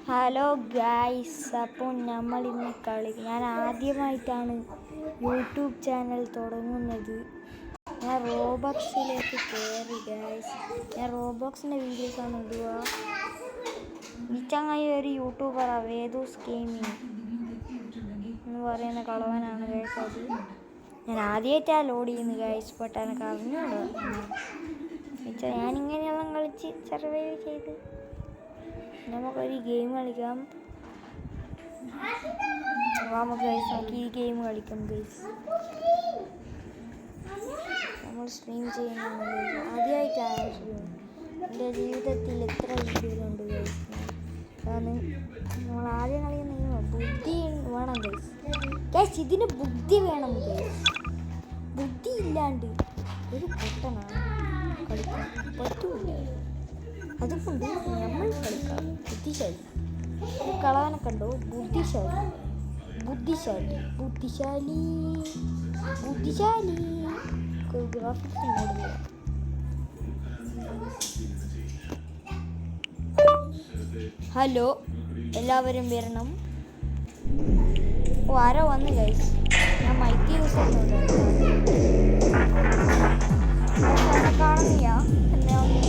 Hello guys, അപ്പോൾ നമ്മളിന്ന് ഞാൻ ആദ്യമായിട്ടാണ് യൂട്യൂബ് ചാനൽ തുടങ്ങുന്നത്. ഞാൻ റോബോക്സിലേക്ക് കയറി ഗായ്സ്. ഞാൻ റോബോക്സിൻ്റെ വീഡിയോസാണ് ഇടുക. ഈ ചങ്ങായി ഒരു യൂട്യൂബറാണ്, വേദൂസ് ഗെയിമിങ് എന്ന് പറയുന്ന കളവനാണ് ഗായ്സ്. അത് ഞാൻ ആദ്യമായിട്ടാണ് ലോഡ് ചെയ്യുന്നത് ഗായ്സ്. ബട്ട് എനിക്ക് അറിഞ്ഞൂടോ ഞാനിങ്ങനെയെല്ലാം കളിച്ച് സർവൈവ് ചെയ്ത് നമുക്കൊരു ഗെയിം കളിക്കാം. നമുക്ക് ഈ ഗെയിം കളിക്കാം ഗൈസ്. നമ്മൾ സ്ട്രീം ചെയ്യുന്ന ആദ്യമായിട്ടാണ് സ്ട്രീം. എൻ്റെ ജീവിതത്തിൽ എത്ര വീഡിയോയിലുണ്ട് ഗൈസ്. അതാണ് നമ്മൾ ആദ്യം കളിക്കുന്ന ബുദ്ധി വേണം ഗൈസ്. ഗൈസ് ഇതിന് ബുദ്ധി വേണം ഗൈസ്. ബുദ്ധി ഇല്ലാണ്ട് ഒരു പൊട്ടനാണ് കളിക്കാൻ പറ്റൂല. അതുകൊണ്ട് നമ്മൾ കളിക്കാം ബുദ്ധിശാലി. കളവനെ കണ്ടോ? ബുദ്ധിശാലി ബുദ്ധിശാലി ബുദ്ധിശാലി ബുദ്ധിശാലി. ഗ്രാഫിക്സ് മോഡില്ല. ഹലോ, എല്ലാവരും വരണം. ഓ, ആരോ വന്നു ഗൈസ്. ഞാൻ മൈക്ക് യൂസ് ചെയ്യുന്നുണ്ട്. കാണുന്നില്ല എന്നെ ഒന്ന്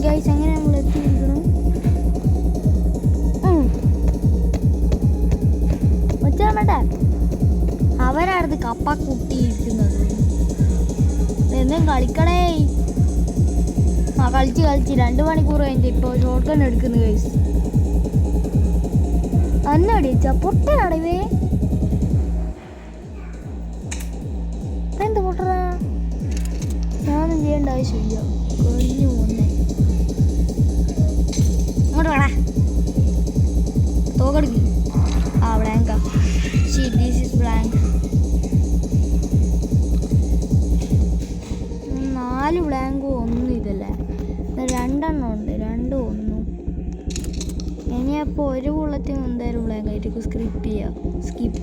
ഗൈസ് അങ്ങനെ നമ്മൾ എത്തിയിരിക്കണം. ഒച്ചാമട്ടെ അവരടുത്ത് കപ്പ കുട്ടിയിരിക്കുന്നത് എന്നും കളിക്കണേ. കളിച്ച് 2 മണിക്കൂർ കഴിഞ്ഞിട്ട് ഇപ്പോൾ ഷോർട്ട് ഗൺ എടുക്കുന്നു ഗൈസ്. അന്നടിച്ചാ പൊട്ടനടവേ. എന്ത് പൊട്ടറാ? ഞാനും ചെയ്യേണ്ട ആവശ്യമില്ല. കൊഞ്ഞു പോന്നെ അങ്ങോട്ട് വേണേ തോക്കെടുക്കി. ആ ബ്ലാങ്കാ. This is blank. 4 ബ്ലാങ്കും 1 ഇതല്ലേ. 2 എണ്ണം ഉണ്ട്. 2 1. ഇനിയപ്പോൾ ഒരു ബുള്ളറ്റിന് എന്തായാലും ബ്ലാങ്ക് ആയിട്ട് സ്കിപ്പ്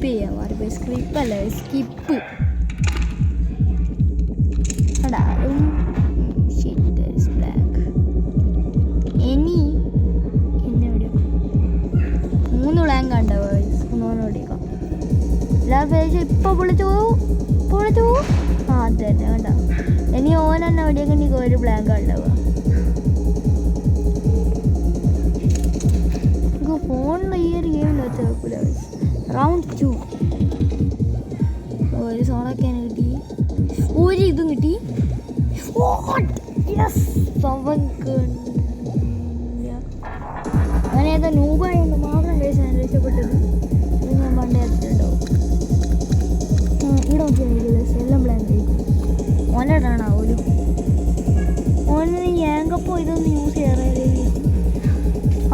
ചെയ്യാം. മാറിപ്പോയി. സ്ക്രിപ്പല്ല, സ്കിപ്പ്. അതും ബ്ലാങ്ക്. ഇനി എന്നെ എവിടെ 3 ബ്ലാങ്ക് ഉണ്ടാവുക. 3 ഓടിക്കാം. എല്ലാവരും ഇപ്പോൾ പൊളിച്ചു പോവും. ആ അത് തന്നെ വേണ്ട. ഇനി ഓനെന്നെ എവിടെയൊക്കെ എനിക്ക് 1 ബ്ലാങ്ക് ഉണ്ടാവുക. ഫോണിൽ ഈ ഒരു ഗെയിമിൽ വെച്ച് കുഴപ്പമില്ല. റൗണ്ട് 2 ഒരു സോണൊക്കെ കിട്ടി. ഒരു ഇതും കിട്ടി. അങ്ങനെ ഏതാ നൂബായതുകൊണ്ട് മാത്രം കേസ് ഞാൻ രക്ഷപ്പെട്ടത്. ഇത് ഞാൻ പണ്ടേ എത്തിയിട്ടുണ്ടാവും. ഇവിടെ നോക്കിയാൽ എല്ലാം ബ്ലാങ്ക് ആയിരിക്കും. ഓൻ്റെ ഇടാണോ ഒരു ഓന് ഏങ്കപ്പോ ഇതൊന്നും യൂസ് ചെയ്യാറേ.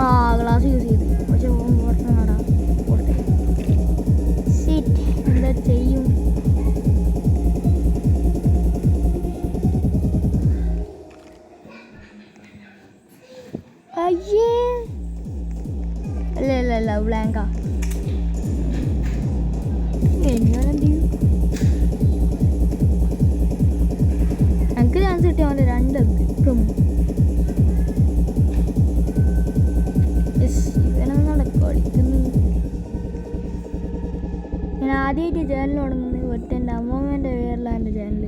ആ ഗ്ലാസ് യൂസ് ചെയ്ത് പക്ഷെ പുറത്ത് നടാ കൊടുത്തേ. സീറ്റ് എന്താ ചെയ്യും? അയ്യേ അല്ല ബ്ലാങ്കാ. ഞാനെന്ത് ചെയ്യും? എനിക്ക് ചാൻസ് കിട്ടിയ അവൻ്റെ 2 കിട്ടും. ഇവനെന്നാണ് കളിക്കുന്നു. ഞാൻ ആദ്യമായിട്ട് ചാനൽ തുടങ്ങുന്നത്. ഒറ്റ എൻ്റെ അമ്മമ്മേൻ്റെ പേരിലാണ് എൻ്റെ ചാനൽ.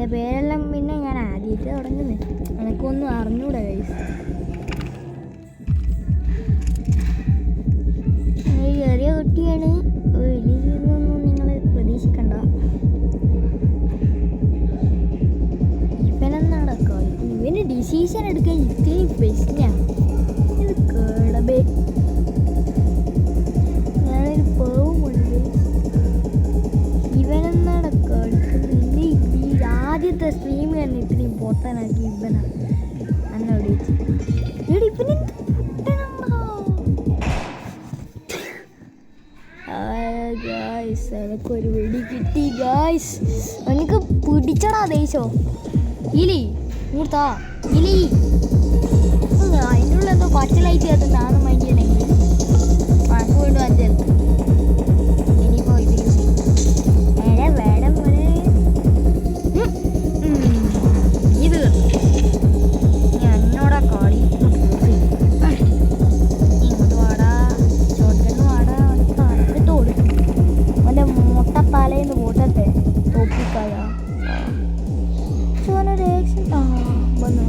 എൻ്റെ പേരെല്ലാം പിന്നെ ഞാൻ ആദ്യമായിട്ട് തുടങ്ങുന്നത്, എനിക്കൊന്നും അറിഞ്ഞൂടാ ഗൈസ്. ചെറിയ കുട്ടിയാണ്, വലിയൊന്നും നിങ്ങൾ പ്രതീക്ഷിക്കണ്ട. ഇവനെന്നാണ് കളിക്കും, ഇവന് ഡിസിഷൻ എടുക്കാൻ ഇത്രയും പ്രശ്നമാണ്. ഇത് കേടബേ, ഞാനൊരു പാവമുണ്ട്. ഇവനെന്നാണ് കളിക്കുന്നത്. ഈ ആദ്യത്തെ സ്ട്രീം തന്നെ ഇത്രയും പൊട്ടനാക്കി ഇവനാ എന്നെ വിളിച്ചു. ഇവനെന്ത് ഗായ്സ്, എനിക്കൊരു വെടി കിട്ടി ഗായ്സ്. എനിക്ക് പിടിച്ചടാ ദേശോ. ഇലി മൂർത്താ ഇലി, അതിൻ്റെ ഉള്ള എന്തോ പച്ചലായിട്ട് ചേർത്ത് നാന്ന് മൈൻഡ് ചെയ്യണമെങ്കിൽ കണക്ക് വീണ്ടും അഞ്ചെടുത്ത്. ഇനിയിപ്പോൾ ഇത് യൂസ് ചെയ്യും വേണം പോലെ ഇത് എന്നോടാ കളി. ഇങ്ങോട്ട് വാടാ, ചോട്ടന് വാടാ, അവിടെ തറക്കിട്ട് കൊടുക്കും. അവൻ്റെ മുട്ട തലേന്ന് പോട്ടത്തെ തോപ്പിക്കായ ചോനൊരു ആക്ഷൻ. വന്നു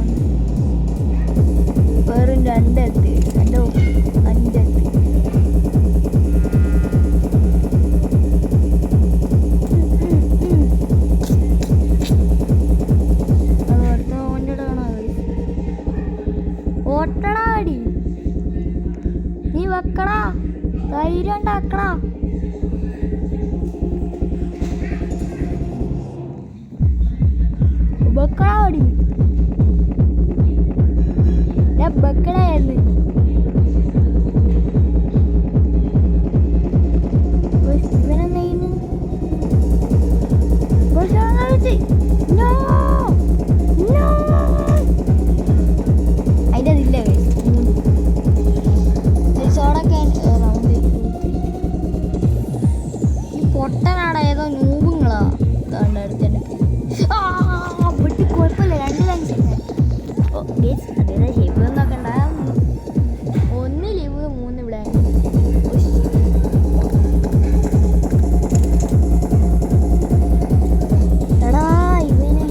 വെറും 2 എത്തി, എൻ്റെ 5 എത്തി. ഓട്ടടാടി, നീ വെക്കടാ, ധൈര്യം ഉണ്ടാക്കടാ. ബക്കടാടി, ഞാൻ ബക്കടായിരുന്നു. ഇവനെന്നു അതിൻ്റെ അതില്ല സോടൊക്കെ റൗണ്ട്. ഈ പൊട്ടനാടാ, ഏതോ നൂബുങ്ങളാ അടുത്ത് എനിക്ക്. വെട്ടി കുഴപ്പമില്ല, 2 ലൈൻസ്. അതേതാ ഷേപ്പ് നോക്കണ്ട. 1 ലീവ് 3 ബ്ലാങ്ക്. എടാ ഇവനെ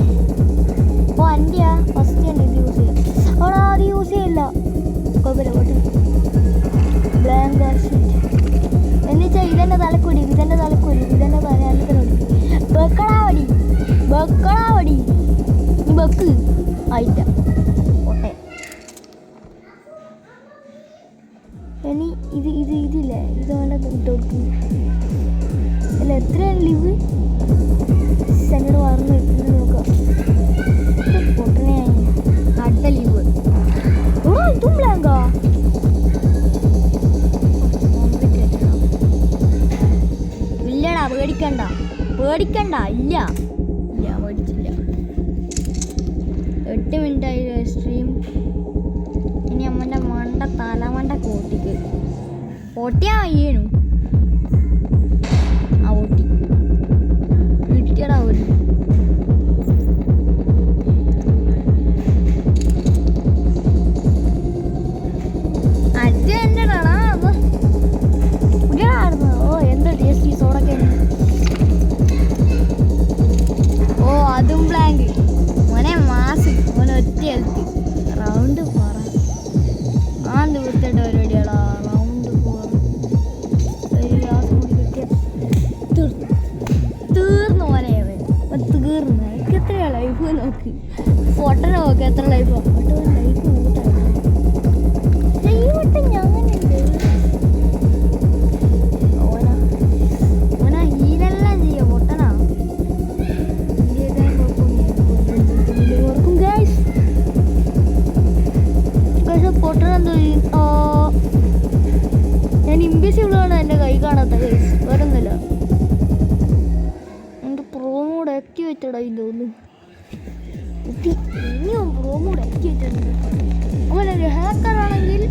ഓ അൻ്റെയാ ഫസ്റ്റ് തന്നെ ഇത് യൂസ് ചെയ്യാം. അവിടെ അത് യൂസ് ചെയ്യില്ല, കുഴപ്പമില്ല പോട്ടെ. ബ്ലാങ്ക് എന്നുവെച്ചാൽ ഇതെന്നെ തലക്കൊടി, ഇതെന്നെ തലക്കൊടി, ഇതെന്നെ തലക്കൊടി. വെക്കടാവടി, വെക്കടാവടി, നീ വെക്ക് ആയിട്ട പോട്ടെ. ഇനി ഇതില്ലേ, ഇതോടെ ഇട്ട് കൊടുക്കും. അല്ല എത്രയാണ് ലീവ് എന്നോട് വളർന്ന് എത്തുന്നത് നോക്കാം. പൊട്ടനെ അടുത്ത ലീവ്. ഓ ഇതും ബ്ലാങ്കാ. ഇല്ലടാ പേടിക്കണ്ട, പേടിക്കണ്ട. ഇല്ല ഇല്ല പേടിച്ചില്ല. 8 മിനിറ്റായി സ്ട്രീം. ഇനി അമ്മൻ്റെ മണ്ട തലമണ്ട കോട്ടിക്ക് പൊട്ടിയാ അയ്യേനു. ആ പൊട്ടി കിട്ടിയടാ ഒരു. അത് എന്നടാ അത് പുതിയടായിരുന്നു. ഓ എന്താ ടേസ്റ്റ് ഈ സോഡൊക്കെ. ഓ അതും ബ്ലാങ്ക് മോനെ മാസ്, മോനെ ഒറ്റ ഹെൽത്ത്. റൗണ്ട് 4 ആണ്ട് വൃത്തിയായിട്ട് പരിപാടിയാടാ. റൗണ്ട് 4 ഒരു ഗ്ലാസ് കൂടി കിട്ടിയ തീർന്നു മോനെ. തീർന്നു. എനിക്ക് എത്രയാ ലൈഫ് നോക്ക്, ഫോട്ടോ നോക്ക് എത്ര ലൈഫാ. ലൈഫ് കൂട്ടാണ് ലൈവട്ടം ഞാനുണ്ട്. ഓനാ ഹീലെല്ലാം ചെയ്യാം പൊട്ടനാ. പൊട്ടനെന്തോ ഞാൻ ഇൻവിസിബിളാണ്, എൻ്റെ കൈ കാണാത്ത കേസ് വരുന്നില്ല. എൻ്റെ പ്രോമോഡ് ആക്ടിവേറ്റഡ് ആയി തോന്നുന്നു. ഇനിയും പ്രോമോഡ് ആക്ടിവേറ്റഡ്. അവനൊരു ഹാക്കറാണെങ്കിൽ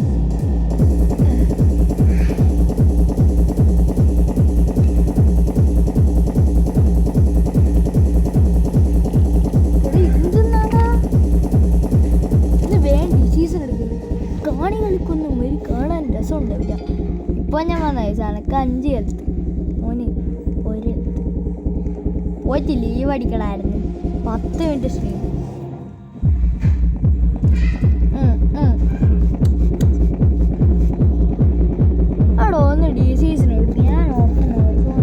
കാണികൾക്കൊന്നും ഒരു കാണാൻ രസം ഉണ്ടാവില്ല. ഇപ്പോൾ ഞാൻ വന്ന എനക്ക് 5 ഹെൽത്ത്, മോന് 1 ഹെൽത്ത്. പോയിട്ട് ലീവ് അടിക്കണമായിരുന്നു. 10 minute stream. അവിടെ ഒന്ന് DCസിന് എടുത്ത് ഞാൻ ഓപ്പൺ ഫോൺ എടുത്താൽ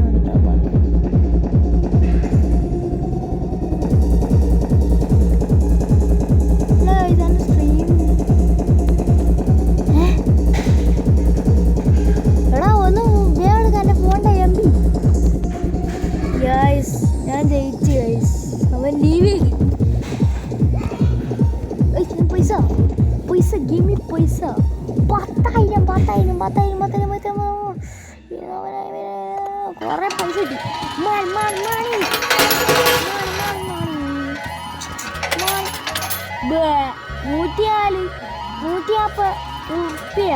ഇതാണ് സ്ട്രീം. എടാ ഒന്ന് വേണം എൻ്റെ ഫോണിൻ്റെ MB. ഗൈസ് ഞാൻ ജയിച്ചു ഗൈസ്. അവൻ ലീവ് പൈസ പൈസ ഗിമി പൈസ 10,000 കുറേ പൈസ കിട്ടി. 150 ഉറുപ്പ്യ.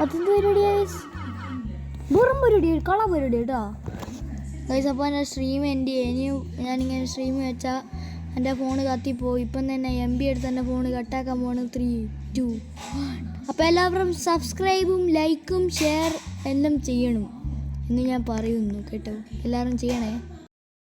അതെന്ത് പരിപാടി ഗൈസ്? വെറും പരിപാടി, കള പരിപാടി കേട്ടോ ഗൈസ്. അപ്പോൾ എൻ്റെ സ്ട്രീം എൻ്റെ ഇനിയും ഞാനിങ്ങനെ സ്ട്രീം വെച്ചാൽ എൻ്റെ ഫോണ് കത്തിപ്പോയി. ഇപ്പം തന്നെ MB എടുത്ത് എൻ്റെ ഫോണ് കട്ടാക്കാൻ പോണ്. 3, 2, 1. അപ്പോൾ എല്ലാവരും സബ്സ്ക്രൈബും ലൈക്കും ഷെയർ എല്ലാം ചെയ്യണം എന്ന് ഞാൻ പറയുന്നു കേട്ടോ. എല്ലാവരും ചെയ്യണേ.